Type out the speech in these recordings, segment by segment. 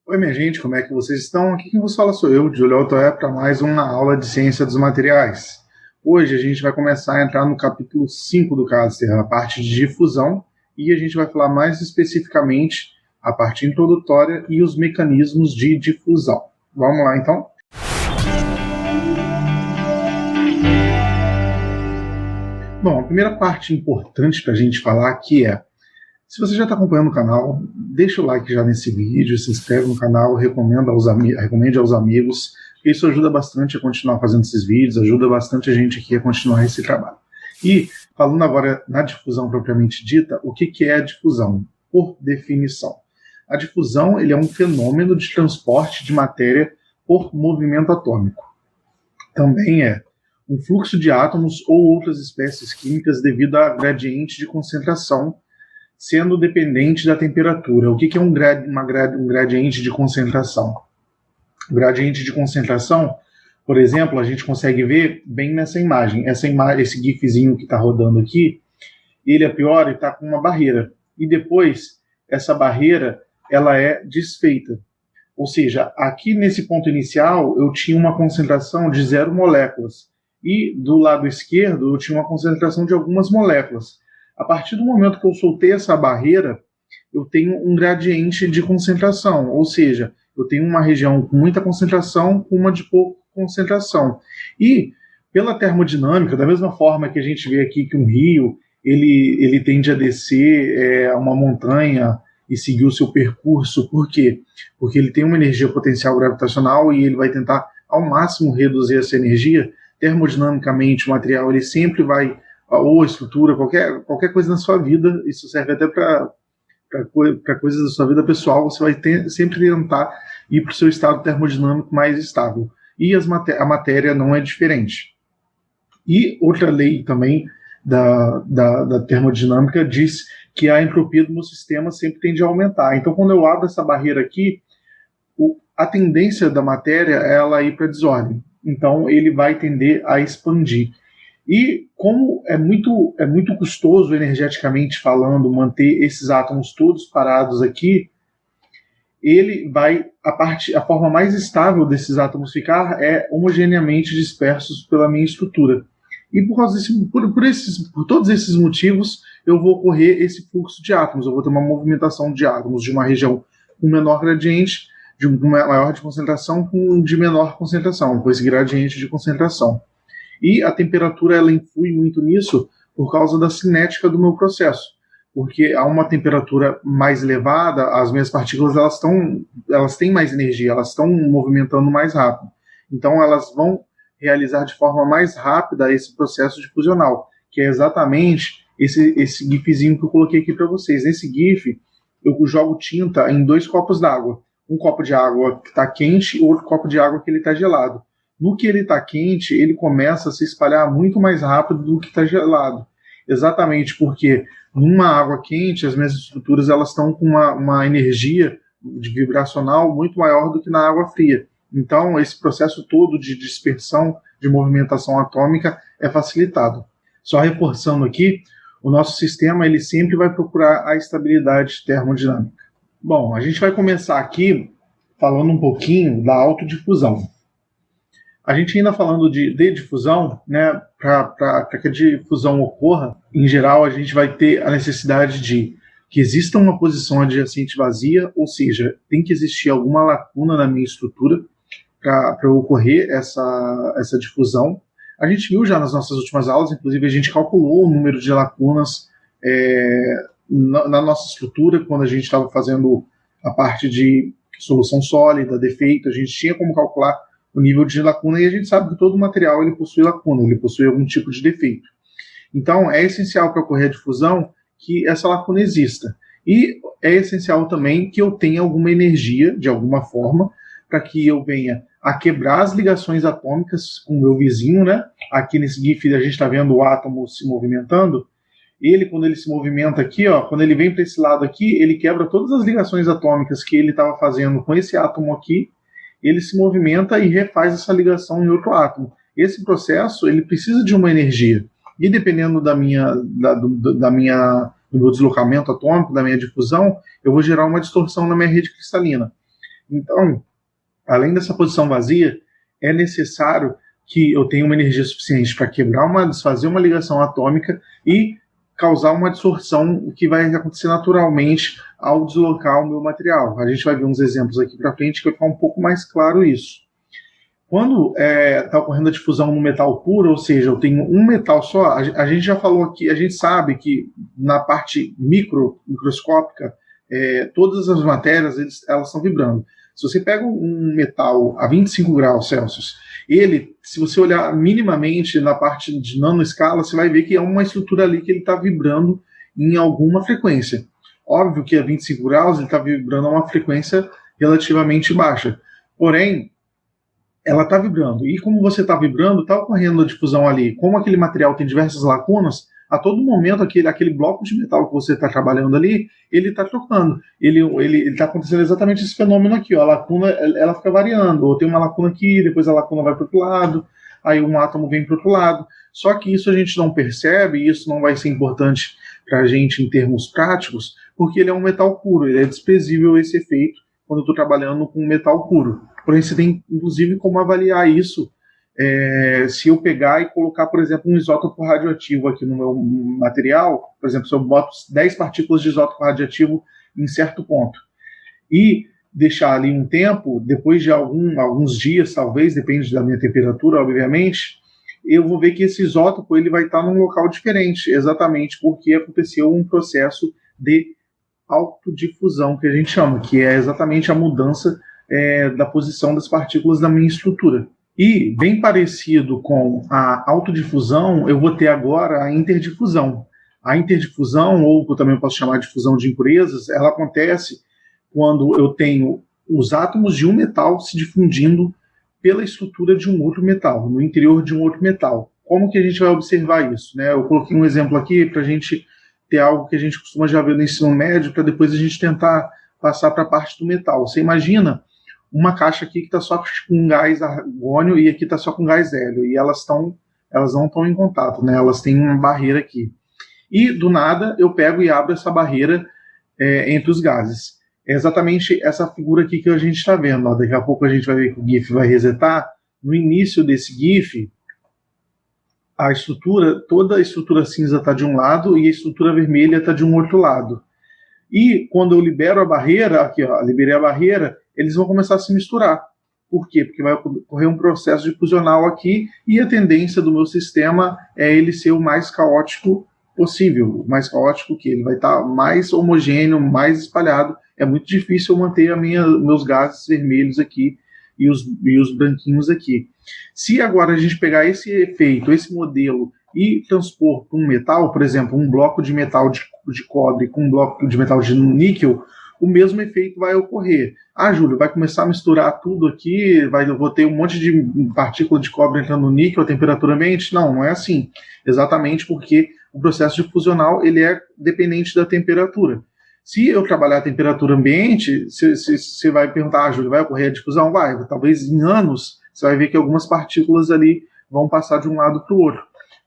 Oi, minha gente, como é que vocês estão? Aqui quem vos fala sou eu, Júlio Altoé, para mais uma aula de Ciência dos Materiais. Hoje a gente vai começar a entrar no capítulo 5 do Caster, a parte de difusão, e a gente vai falar mais especificamente a parte introdutória e os mecanismos de difusão. Vamos lá, então? Bom, a primeira parte importante para a gente falar aqui é: se você já está acompanhando o canal, deixa o like já nesse vídeo, se inscreve no canal, recomende aos amigos. Isso ajuda bastante a continuar fazendo esses vídeos, ajuda bastante a gente aqui a continuar esse trabalho. E, falando agora na difusão propriamente dita, o que é a difusão? Por definição. A difusão ele é um fenômeno de transporte de matéria por movimento atômico. Também é um fluxo de átomos ou outras espécies químicas devido a gradiente de concentração, sendo dependente da temperatura. O que é um gradiente de concentração? O gradiente de concentração, por exemplo, a gente consegue ver bem nessa imagem. Esse gifzinho que está rodando aqui, ele a priori está com uma barreira. E depois, essa barreira ela é desfeita. Ou seja, aqui nesse ponto inicial, eu tinha uma concentração de 0 moléculas. E do lado esquerdo, eu tinha uma concentração de algumas moléculas. A partir do momento que eu soltei essa barreira, eu tenho um gradiente de concentração, ou seja, eu tenho uma região com muita concentração com uma de pouca concentração. E, pela termodinâmica, da mesma forma que a gente vê aqui que um rio, ele tende a descer uma montanha e seguir o seu percurso. Por quê? Porque ele tem uma energia potencial gravitacional e ele vai tentar ao máximo reduzir essa energia. Termodinamicamente, o material ele sempre vai, ou a estrutura, qualquer coisa na sua vida, isso serve até para coisas da sua vida pessoal, você vai sempre tentar ir para o seu estado termodinâmico mais estável. E a matéria não é diferente. E outra lei também da termodinâmica diz que a entropia do meu sistema sempre tende a aumentar. Então, quando eu abro essa barreira aqui, a tendência da matéria é ela ir para a desordem. Então, ele vai tender a expandir. E como é muito custoso, energeticamente falando, manter esses átomos todos parados aqui, ele vai, a forma mais estável desses átomos ficar é homogeneamente dispersos pela minha estrutura. E por todos esses motivos, eu vou ocorrer esse fluxo de átomos, eu vou ter uma movimentação de átomos de uma região com menor gradiente, de maior de concentração com de menor concentração, com esse gradiente de concentração. E a temperatura ela influi muito nisso por causa da cinética do meu processo, porque a uma temperatura mais elevada, as minhas partículas elas têm mais energia, elas estão movimentando mais rápido. Então elas vão realizar de forma mais rápida esse processo difusional, que é exatamente esse gifzinho que eu coloquei aqui para vocês. Nesse gif, eu jogo tinta em 2 copos d'água. Um copo de água que está quente e outro copo de água que ele está gelado. No que ele está quente, ele começa a se espalhar muito mais rápido do que está gelado. Exatamente porque numa água quente, as minhas estruturas elas estão com uma energia vibracional muito maior do que na água fria. Então, esse processo todo de dispersão, de movimentação atômica é facilitado. Só reforçando aqui, o nosso sistema ele sempre vai procurar a estabilidade termodinâmica. Bom, a gente vai começar aqui falando um pouquinho da autodifusão. A gente ainda falando de difusão, né, para que a difusão ocorra, em geral a gente vai ter a necessidade de que exista uma posição adjacente vazia, ou seja, tem que existir alguma lacuna na minha estrutura para ocorrer essa difusão. A gente viu já nas nossas últimas aulas, inclusive a gente calculou o número de lacunas na nossa estrutura, quando a gente estava fazendo a parte de solução sólida, defeito, a gente tinha como calcular o nível de lacuna, e a gente sabe que todo material ele possui lacuna, ele possui algum tipo de defeito. Então, é essencial para ocorrer a difusão que essa lacuna exista. E é essencial também que eu tenha alguma energia, de alguma forma, para que eu venha a quebrar as ligações atômicas com o meu vizinho, né? Aqui nesse GIF a gente está vendo o átomo se movimentando. Ele, quando ele se movimenta aqui, ó, quando ele vem para esse lado aqui, ele quebra todas as ligações atômicas que ele estava fazendo com esse átomo aqui, ele se movimenta e refaz essa ligação em outro átomo. Esse processo ele precisa de uma energia. E dependendo do meu deslocamento atômico, da minha difusão, eu vou gerar uma distorção na minha rede cristalina. Então, além dessa posição vazia, é necessário que eu tenha uma energia suficiente para desfazer uma ligação atômica e causar uma distorção que vai acontecer naturalmente ao deslocar o meu material. A gente vai ver uns exemplos aqui para frente que vai ficar um pouco mais claro isso. Quando está ocorrendo a difusão no metal puro, ou seja, eu tenho um metal só, a gente já falou aqui, a gente sabe que na parte microscópica, todas as matérias elas estão vibrando. Se você pega um metal a 25 graus Celsius, se você olhar minimamente na parte de nanoescala, você vai ver que é uma estrutura ali que ele está vibrando em alguma frequência. Óbvio que a 25 graus ele está vibrando a uma frequência relativamente baixa. Porém, ela está vibrando. E como você está vibrando, está ocorrendo a difusão ali. Como aquele material tem diversas lacunas, a todo momento aquele bloco de metal que você está trabalhando ali, ele está trocando. Ele está acontecendo exatamente esse fenômeno aqui. Ó. A lacuna ela fica variando. Ou tem uma lacuna aqui, depois a lacuna vai para o outro lado, aí um átomo vem para o outro lado. Só que isso a gente não percebe, e isso não vai ser importante para a gente em termos práticos, porque ele é um metal puro. Ele é desprezível esse efeito quando eu estou trabalhando com metal puro. Porém, você tem, inclusive, como avaliar isso se eu pegar e colocar, por exemplo, um isótopo radioativo aqui no meu material, por exemplo, se eu boto 10 partículas de isótopo radioativo em certo ponto, e deixar ali um tempo, depois de alguns dias, talvez, depende da minha temperatura, obviamente, eu vou ver que esse isótopo ele vai estar num local diferente, exatamente porque aconteceu um processo de autodifusão, que a gente chama, que é exatamente a mudança da posição das partículas da minha estrutura. E, bem parecido com a autodifusão, eu vou ter agora a interdifusão. A interdifusão, ou que eu também posso chamar de fusão de impurezas, ela acontece quando eu tenho os átomos de um metal se difundindo pela estrutura de um outro metal, no interior de um outro metal. Como que a gente vai observar isso? Né? Eu coloquei um exemplo aqui para a gente ter algo que a gente costuma já ver no ensino médio, para depois a gente tentar passar para a parte do metal. Você imagina uma caixa aqui que está só com gás argônio e aqui está só com gás hélio, e elas não estão em contato, né? Elas têm uma barreira aqui. E, do nada, eu pego e abro essa barreira entre os gases. É exatamente essa figura aqui que a gente está vendo. Ó. Daqui a pouco a gente vai ver que o GIF vai resetar. No início desse GIF, toda a estrutura cinza está de um lado e a estrutura vermelha está de um outro lado. E quando eu libero a barreira, aqui ó, liberei a barreira, eles vão começar a se misturar. Por quê? Porque vai ocorrer um processo difusional aqui e a tendência do meu sistema é ele ser o mais caótico possível. O mais caótico que ele vai estar mais homogêneo, mais espalhado. É muito difícil eu manter meus gases vermelhos aqui e os branquinhos aqui. Se agora a gente pegar esse efeito, esse modelo, e transpor para um metal, por exemplo, um bloco de metal de cobre com um bloco de metal de níquel, o mesmo efeito vai ocorrer. Ah, Júlio, vai começar a misturar tudo aqui, eu vou ter um monte de partícula de cobre entrando no níquel a temperatura ambiente? Não, não é assim. Exatamente porque o processo difusional ele é dependente da temperatura. Se eu trabalhar a temperatura ambiente, você vai perguntar, Júlio, vai ocorrer a difusão? Vai, talvez em anos você vai ver que algumas partículas ali vão passar de um lado para o outro.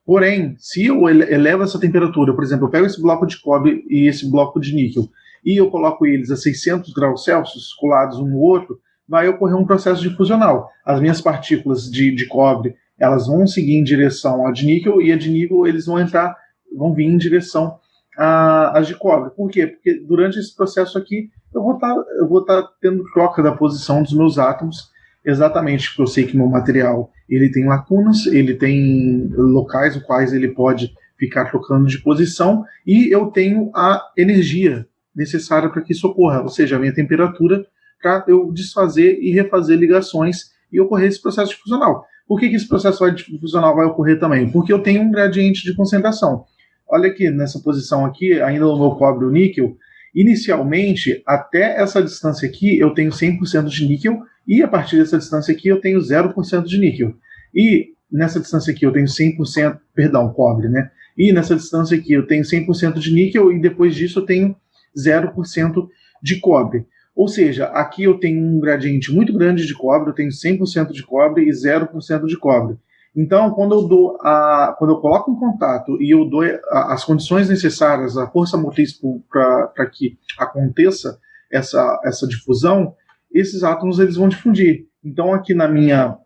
Porém, se eu elevo essa temperatura, por exemplo, eu pego esse bloco de cobre e esse bloco de níquel e eu coloco eles a 600 graus Celsius colados um no outro, vai ocorrer um processo difusional. As minhas partículas de cobre, elas vão seguir em direção à de níquel e a de níquel eles vão vir em direção às de cobre. Por quê? Porque durante esse processo aqui eu vou estar tendo troca da posição dos meus átomos, exatamente porque eu sei que meu material ele tem lacunas, ele tem locais nos quais ele pode ficar trocando de posição e eu tenho a energia necessária para que isso ocorra, ou seja, a minha temperatura para eu desfazer e refazer ligações e ocorrer esse processo difusional. Por que esse processo difusional vai ocorrer também? Porque eu tenho um gradiente de concentração. Olha aqui, nessa posição aqui, ainda no meu cobre o níquel, inicialmente, até essa distância aqui, eu tenho 100% de níquel, e a partir dessa distância aqui, eu tenho 0% de níquel. E nessa distância aqui, eu tenho 100%, perdão, cobre, né? E nessa distância aqui, eu tenho 100% de níquel, e depois disso, eu tenho 0% de cobre. Ou seja, aqui eu tenho um gradiente muito grande de cobre, eu tenho 100% de cobre e 0% de cobre. Então, quando eu coloco em contato e eu dou as condições necessárias, a força motriz para que aconteça essa difusão, esses átomos eles vão difundir. Então, aqui na minha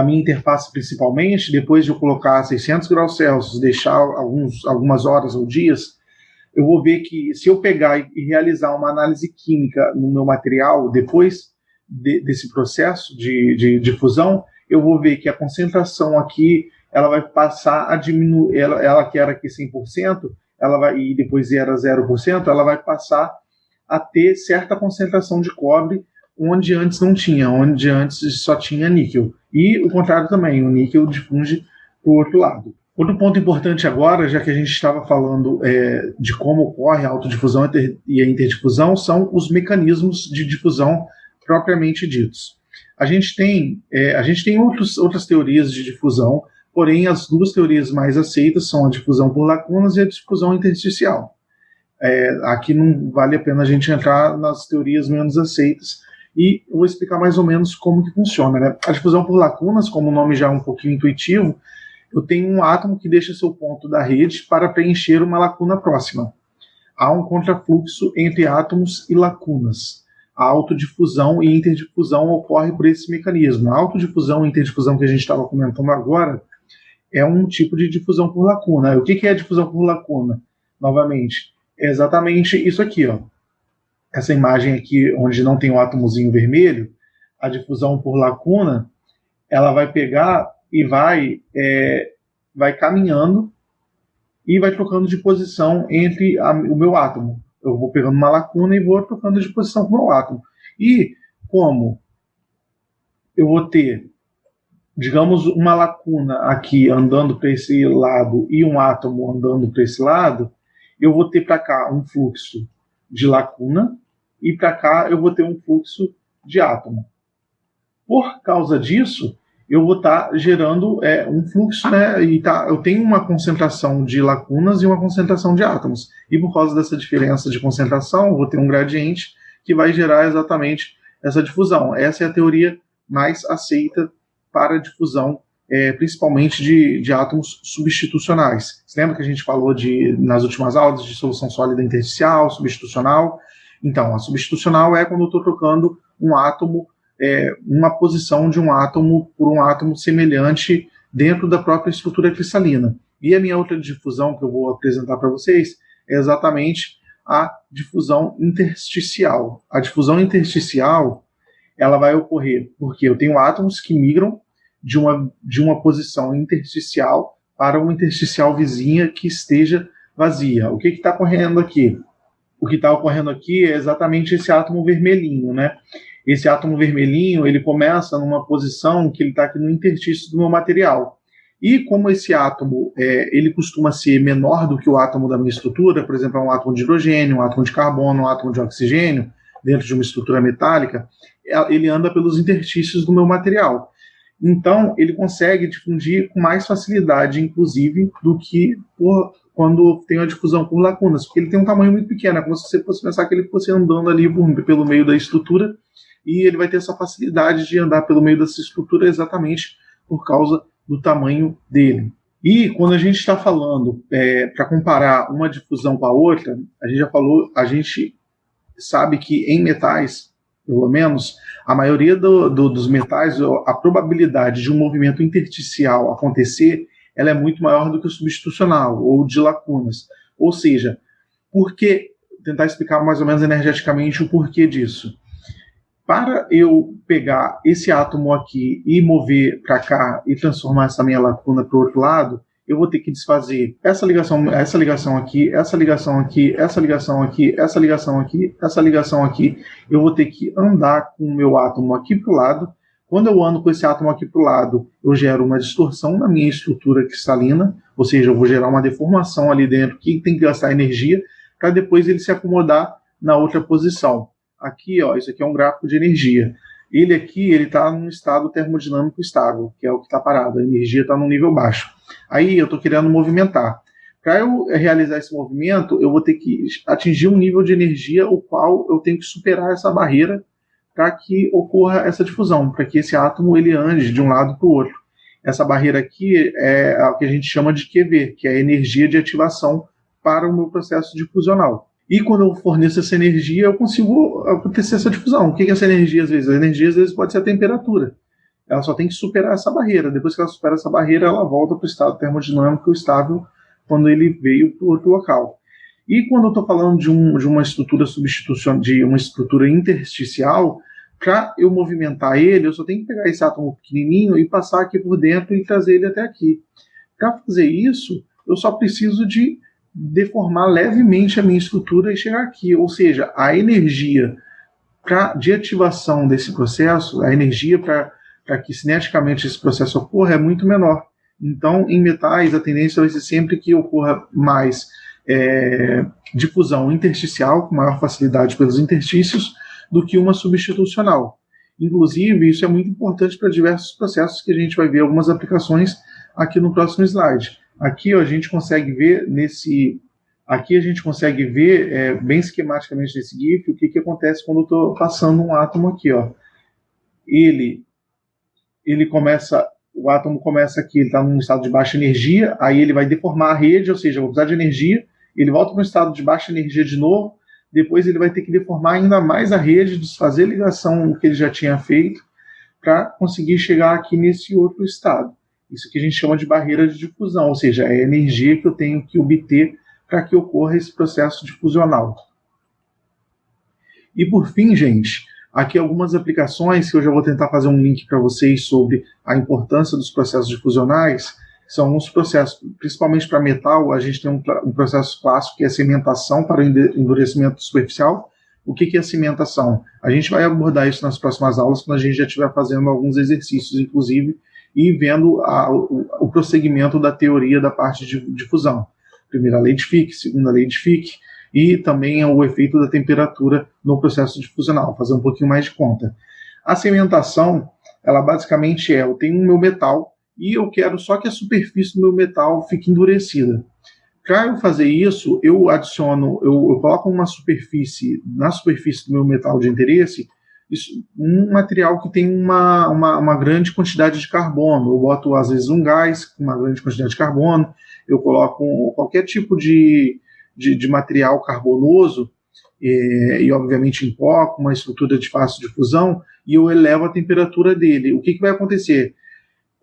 interface principalmente, depois de eu colocar 600 graus Celsius, deixar algumas horas ou dias, eu vou ver que se eu pegar e realizar uma análise química no meu material, depois desse processo de fusão, eu vou ver que a concentração aqui ela vai passar a diminuir, ela que era aqui 100%, e depois era 0%, ela vai passar a ter certa concentração de cobre onde antes não tinha, onde antes só tinha níquel. E o contrário também, o níquel difunde para o outro lado. Outro ponto importante agora, já que a gente estava falando de como ocorre a autodifusão e a interdifusão, são os mecanismos de difusão propriamente ditos. A gente tem outras teorias de difusão, porém as duas teorias mais aceitas são a difusão por lacunas e a difusão intersticial. Aqui não vale a pena a gente entrar nas teorias menos aceitas, e eu vou explicar mais ou menos como que funciona, né? A difusão por lacunas, como o nome já é um pouquinho intuitivo, eu tenho um átomo que deixa seu ponto da rede para preencher uma lacuna próxima. Há um contrafluxo entre átomos e lacunas. A autodifusão e interdifusão ocorre por esse mecanismo. A autodifusão e interdifusão que a gente estava comentando agora é um tipo de difusão por lacuna. O que é a difusão por lacuna? Novamente, é exatamente isso aqui, ó. Essa imagem aqui, onde não tem o átomozinho vermelho, a difusão por lacuna, ela vai pegar e vai caminhando e vai trocando de posição entre o meu átomo. Eu vou pegando uma lacuna e vou trocando de posição com o meu átomo. E como eu vou ter, digamos, uma lacuna aqui andando para esse lado e um átomo andando para esse lado, eu vou ter para cá um fluxo de lacuna e para cá eu vou ter um fluxo de átomo. Por causa disso, eu vou estar gerando um fluxo, né? E eu tenho uma concentração de lacunas e uma concentração de átomos. E por causa dessa diferença de concentração, eu vou ter um gradiente que vai gerar exatamente essa difusão. Essa é a teoria mais aceita para a difusão, principalmente de átomos substitucionais. Você lembra que a gente falou nas últimas aulas de solução sólida intersticial, substitucional? Então, a substitucional é quando eu estou trocando um átomo, uma posição de um átomo por um átomo semelhante dentro da própria estrutura cristalina. E a minha outra difusão que eu vou apresentar para vocês é exatamente a difusão intersticial. A difusão intersticial ela vai ocorrer porque eu tenho átomos que migram de uma posição intersticial para uma intersticial vizinha que esteja vazia. O que está ocorrendo aqui? O que está ocorrendo aqui é exatamente esse átomo vermelhinho, né? Esse átomo vermelhinho, ele começa numa posição que ele está aqui no interstício do meu material. E como esse átomo, ele costuma ser menor do que o átomo da minha estrutura, por exemplo, é um átomo de hidrogênio, um átomo de carbono, um átomo de oxigênio, dentro de uma estrutura metálica, ele anda pelos interstícios do meu material. Então, ele consegue difundir com mais facilidade, inclusive, do que quando tem a difusão por lacunas, porque ele tem um tamanho muito pequeno, é como se você fosse pensar que ele fosse andando ali pelo meio da estrutura, e ele vai ter essa facilidade de andar pelo meio dessa estrutura exatamente por causa do tamanho dele. E quando a gente está falando, para comparar uma difusão com a outra, a gente já falou, a gente sabe que em metais, pelo menos, a maioria dos metais, a probabilidade de um movimento intersticial acontecer, ela é muito maior do que o substitucional, ou de lacunas. Ou seja, tentar explicar mais ou menos energeticamente o porquê disso. Para eu pegar esse átomo aqui e mover para cá e transformar essa minha lacuna para o outro lado, eu vou ter que desfazer essa ligação aqui, essa ligação aqui, essa ligação aqui, essa ligação aqui, essa ligação aqui. Eu vou ter que andar com o meu átomo aqui para o lado. Quando eu ando com esse átomo aqui para o lado, eu gero uma distorção na minha estrutura cristalina, ou seja, eu vou gerar uma deformação ali dentro que tem que gastar energia para depois ele se acomodar na outra posição. Aqui, ó, isso aqui é um gráfico de energia. Ele aqui, ele está num estado termodinâmico estável, que é o que está parado. A energia está num nível baixo. Aí eu estou querendo movimentar. Para eu realizar esse movimento, eu vou ter que atingir um nível de energia o qual eu tenho que superar essa barreira para que ocorra essa difusão, para que esse átomo ele ande de um lado para o outro. Essa barreira aqui é o que a gente chama de QV, que é a energia de ativação para o meu processo difusional. E quando eu forneço essa energia, eu consigo acontecer essa difusão. O que é essa energia, às vezes? A energia, às vezes, pode ser a temperatura. Ela só tem que superar essa barreira. Depois que ela supera essa barreira, ela volta para o estado termodinâmico estável quando ele veio para o outro local. E quando eu estou falando de uma estrutura substitucional, de uma estrutura intersticial, para eu movimentar ele, eu só tenho que pegar esse átomo pequenininho e passar aqui por dentro e trazer ele até aqui. Para fazer isso, eu só preciso de deformar levemente a minha estrutura e chegar aqui. Ou seja, a energia de ativação desse processo, a energia para que cineticamente esse processo ocorra é muito menor. Então, em metais, a tendência vai ser sempre que ocorra mais difusão intersticial, com maior facilidade pelos interstícios, do que uma substitucional. Inclusive, isso é muito importante para diversos processos que a gente vai ver algumas aplicações aqui no próximo slide. Aqui a gente consegue ver bem esquematicamente nesse GIF o que acontece quando eu estou passando um átomo aqui. Ó. O átomo começa aqui, ele está num estado de baixa energia, aí ele vai deformar a rede, ou seja, eu vou precisar de energia, ele volta para um estado de baixa energia de novo, depois ele vai ter que deformar ainda mais a rede, desfazer a ligação que ele já tinha feito, para conseguir chegar aqui nesse outro estado. Isso que a gente chama de barreira de difusão, ou seja, é a energia que eu tenho que obter para que ocorra esse processo difusional. E por fim, gente, aqui algumas aplicações que eu já vou tentar fazer um link para vocês sobre a importância dos processos difusionais. São alguns processos, principalmente para metal, a gente tem um processo clássico que é a cimentação para o endurecimento superficial. O que é a cimentação? A gente vai abordar isso nas próximas aulas, quando a gente já estiver fazendo alguns exercícios, inclusive, e vendo o prosseguimento da teoria da parte de difusão. Primeira lei de Fick, segunda lei de Fick, e também o efeito da temperatura no processo difusional, fazer um pouquinho mais de conta. A cimentação, ela basicamente eu tenho o meu metal, e eu quero só que a superfície do meu metal fique endurecida. Para eu fazer isso, eu coloco na superfície do meu metal de interesse, um material que tem uma grande quantidade de carbono. Eu boto, às vezes, um gás com uma grande quantidade de carbono, eu coloco qualquer tipo de material carbonoso, e obviamente em pó, com uma estrutura de fácil difusão, e eu elevo a temperatura dele. O que vai acontecer?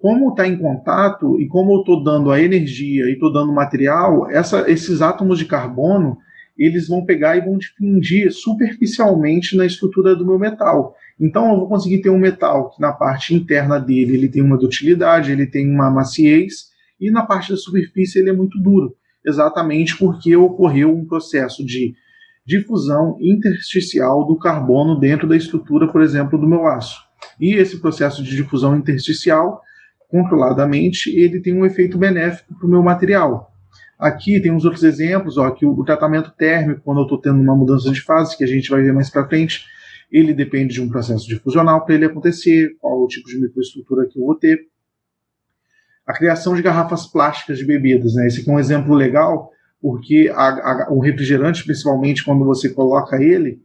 Como está em contato e como eu estou dando a energia e estou dando material, esses átomos de carbono, eles vão pegar e vão difundir superficialmente na estrutura do meu metal. Então eu vou conseguir ter um metal que na parte interna dele ele tem uma dutilidade, ele tem uma maciez, e na parte da superfície ele é muito duro, exatamente porque ocorreu um processo de difusão intersticial do carbono dentro da estrutura, por exemplo, do meu aço. E esse processo de difusão intersticial, controladamente, ele tem um efeito benéfico para o meu material. Aqui tem uns outros exemplos, que o tratamento térmico, quando eu estou tendo uma mudança de fase, que a gente vai ver mais para frente, ele depende de um processo difusional para ele acontecer, qual o tipo de microestrutura que eu vou ter. A criação de garrafas plásticas de bebidas, né? Esse aqui é um exemplo legal, porque o refrigerante, principalmente quando você coloca ele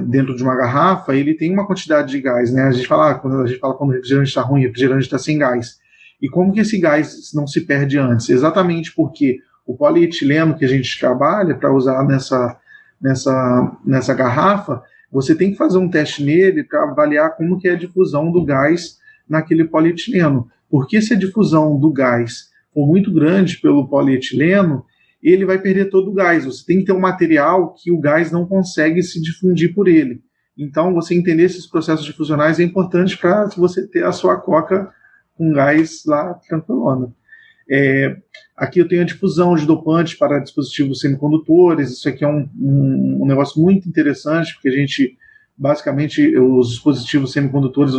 dentro de uma garrafa, ele tem uma quantidade de gás, né? Quando o refrigerante está ruim, o refrigerante está sem gás. E como que esse gás não se perde antes? Exatamente porque o polietileno que a gente trabalha para usar nessa garrafa, você tem que fazer um teste nele para avaliar como que é a difusão do gás naquele polietileno. Porque se a difusão do gás for muito grande pelo polietileno, ele vai perder todo o gás. Você tem que ter um material que o gás não consegue se difundir por ele. Então, você entender esses processos difusionais é importante para você ter a sua coca com gás lá tranquilona. Aqui eu tenho a difusão de dopantes para dispositivos semicondutores. Isso aqui é um negócio muito interessante, porque a gente, basicamente, os dispositivos semicondutores,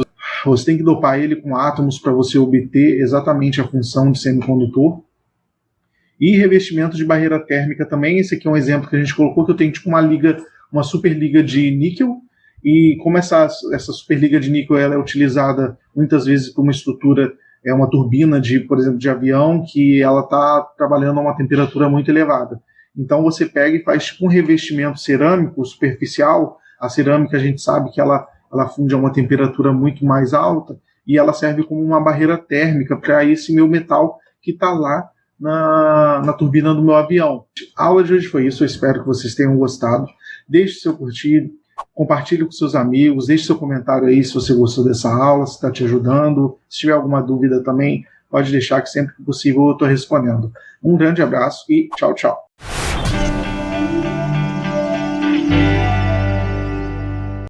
você tem que dopar ele com átomos para você obter exatamente a função de semicondutor. E revestimento de barreira térmica também. Esse aqui é um exemplo que a gente colocou, que eu tenho tipo uma superliga de níquel, e como essa superliga de níquel ela é utilizada muitas vezes por uma estrutura, uma turbina, por exemplo, de avião, que ela está trabalhando a uma temperatura muito elevada. Então você pega e faz tipo um revestimento cerâmico superficial. A cerâmica a gente sabe que ela funde a uma temperatura muito mais alta, e ela serve como uma barreira térmica para esse meu metal que está lá na turbina do meu avião. A aula de hoje foi isso, eu espero que vocês tenham gostado. Deixe seu curtir, compartilhe com seus amigos, deixe seu comentário aí se você gostou dessa aula, se está te ajudando. Se tiver alguma dúvida também, pode deixar que sempre que possível eu estou respondendo. Um grande abraço e tchau, tchau.